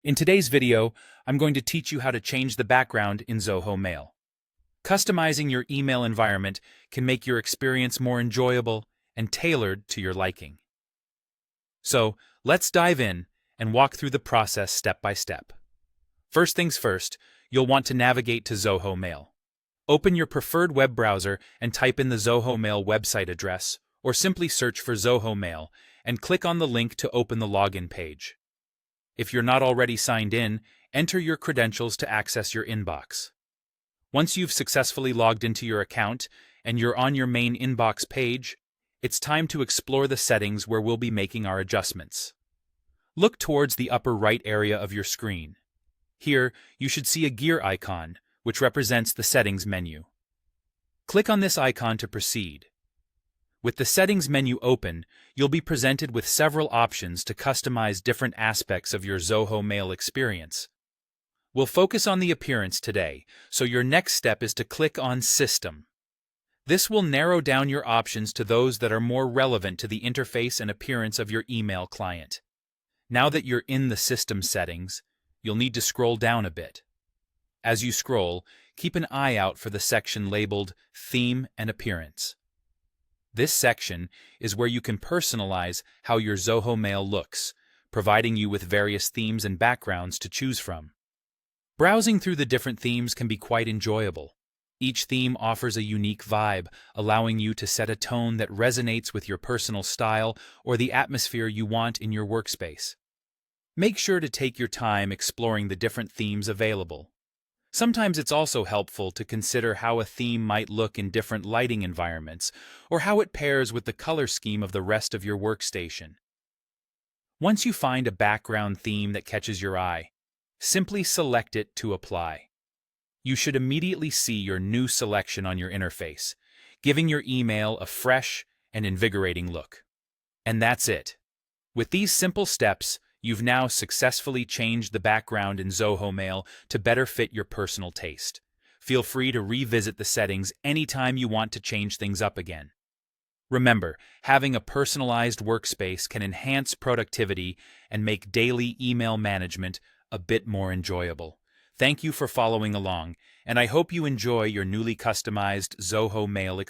In today's video, I'm going to teach you how to change the background in Zoho Mail. Customizing your email environment can make your experience more enjoyable and tailored to your liking. So, let's dive in and walk through the process step by step. First things first, you'll want to navigate to Zoho Mail. Open your preferred web browser and type in the Zoho Mail website address, or simply search for Zoho Mail and click on the link to open the login page. If you're not already signed in, enter your credentials to access your inbox. Once you've successfully logged into your account and you're on your main inbox page, it's time to explore the settings where we'll be making our adjustments. Look towards the upper right area of your screen. Here, you should see a gear icon, which represents the settings menu. Click on this icon to proceed. With the settings menu open, you'll be presented with several options to customize different aspects of your Zoho Mail experience. We'll focus on the appearance today, so your next step is to click on System. This will narrow down your options to those that are more relevant to the interface and appearance of your email client. Now that you're in the System settings, you'll need to scroll down a bit. As you scroll, keep an eye out for the section labeled Theme and Appearance. This section is where you can personalize how your Zoho Mail looks, providing you with various themes and backgrounds to choose from. Browsing through the different themes can be quite enjoyable. Each theme offers a unique vibe, allowing you to set a tone that resonates with your personal style or the atmosphere you want in your workspace. Make sure to take your time exploring the different themes available. Sometimes it's also helpful to consider how a theme might look in different lighting environments, or how it pairs with the color scheme of the rest of your workstation. Once you find a background theme that catches your eye, simply select it to apply. You should immediately see your new selection on your interface, giving your email a fresh and invigorating look. And that's it. With these simple steps, you've now successfully changed the background in Zoho Mail to better fit your personal taste. Feel free to revisit the settings anytime you want to change things up again. Remember, having a personalized workspace can enhance productivity and make daily email management a bit more enjoyable. Thank you for following along, and I hope you enjoy your newly customized Zoho Mail experience.